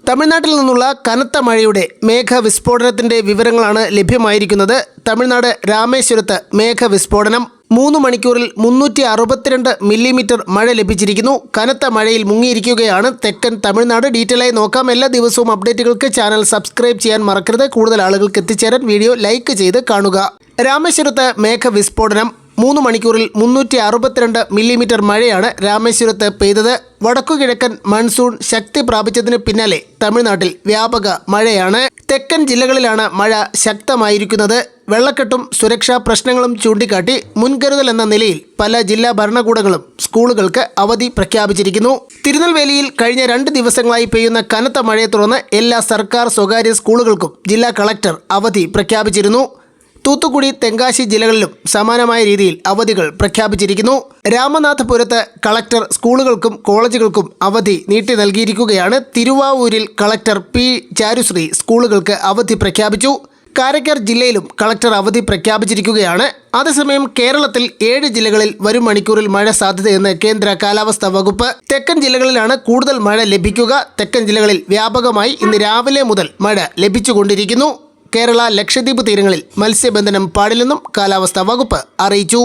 തമിഴ്നാട്ടിൽ നിന്നുള്ള കനത്ത മഴയുടെ മേഘവിസ്ഫോടനത്തിന്റെ വിവരങ്ങളാണ് ലഭ്യമായിരിക്കുന്നത്. തമിഴ്നാട് രാമേശ്വരത്ത് മേഘവിസ്ഫോടനം 3 മണിക്കൂറിൽ 362 മില്ലിമീറ്റർ മഴ ലഭിച്ചിരിക്കുന്നു. കനത്ത മഴയിൽ മുങ്ങിയിരിക്കുകയാണ് തെക്കൻ തമിഴ്നാട്. ഡീറ്റെയിലായി നോക്കാം. എല്ലാ ദിവസവും അപ്ഡേറ്റുകൾക്ക് ചാനൽ സബ്സ്ക്രൈബ് ചെയ്യാൻ മറക്കരുത്. കൂടുതൽ ആളുകൾക്ക് എത്തിച്ചേരാൻ വീഡിയോ ലൈക്ക് ചെയ്ത് കാണുക. രാമേശ്വരത്ത് മേഘവിസ്ഫോടനം 3 മണിക്കൂറിൽ 362 മില്ലിമീറ്റർ മഴയാണ് രാമേശ്വരത്ത് പെയ്തത്. വടക്കുകിഴക്കൻ മൺസൂൺ ശക്തി പ്രാപിച്ചതിന് പിന്നാലെ തമിഴ്നാട്ടിൽ വ്യാപക മഴയാണ്. തെക്കൻ ജില്ലകളിലാണ് മഴ ശക്തമായിരിക്കുന്നത്. വെള്ളക്കെട്ടും സുരക്ഷാ പ്രശ്നങ്ങളും ചൂണ്ടിക്കാട്ടി മുൻകരുതൽ എന്ന നിലയിൽ പല ജില്ലാ ഭരണകൂടങ്ങളും സ്കൂളുകൾക്ക് അവധി പ്രഖ്യാപിച്ചിരിക്കുന്നു. തിരുനെൽവേലിയിൽ കഴിഞ്ഞ 2 ദിവസങ്ങളായി പെയ്യുന്ന കനത്ത മഴയെ തുടർന്ന് എല്ലാ സർക്കാർ സ്വകാര്യ സ്കൂളുകൾക്കും ജില്ലാ കളക്ടർ അവധി പ്രഖ്യാപിച്ചിരുന്നു. തൂത്തുക്കുടി, തെങ്കാശി ജില്ലകളിലും സമാനമായ രീതിയിൽ അവധികൾ പ്രഖ്യാപിച്ചിരിക്കുന്നു. രാമനാഥപുരത്ത് കളക്ടർ സ്കൂളുകൾക്കും കോളേജുകൾക്കും അവധി നീട്ടി നൽകിയിരിക്കുകയാണ്. തിരുവാവൂരിൽ കളക്ടർ പി ചാരുശ്രീ സ്കൂളുകൾക്ക് അവധി പ്രഖ്യാപിച്ചു. കാരയ്ക്കാർ ജില്ലയിലും കളക്ടർ അവധി പ്രഖ്യാപിച്ചിരിക്കുകയാണ്. അതേസമയം കേരളത്തിൽ 7 ജില്ലകളിൽ വരും മണിക്കൂറിൽ മഴ സാധ്യതയെന്ന് കേന്ദ്ര കാലാവസ്ഥാ വകുപ്പ്. തെക്കൻ ജില്ലകളിലാണ് കൂടുതൽ മഴ ലഭിക്കുക. തെക്കൻ ജില്ലകളിൽ വ്യാപകമായി ഇന്ന് രാവിലെ മുതൽ മഴ ലഭിച്ചുകൊണ്ടിരിക്കുന്നു. കേരള, ലക്ഷദ്വീപ് തീരങ്ങളിൽ മത്സ്യബന്ധനം പാടില്ലെന്നും കാലാവസ്ഥാ വകുപ്പ് അറിയിച്ചു.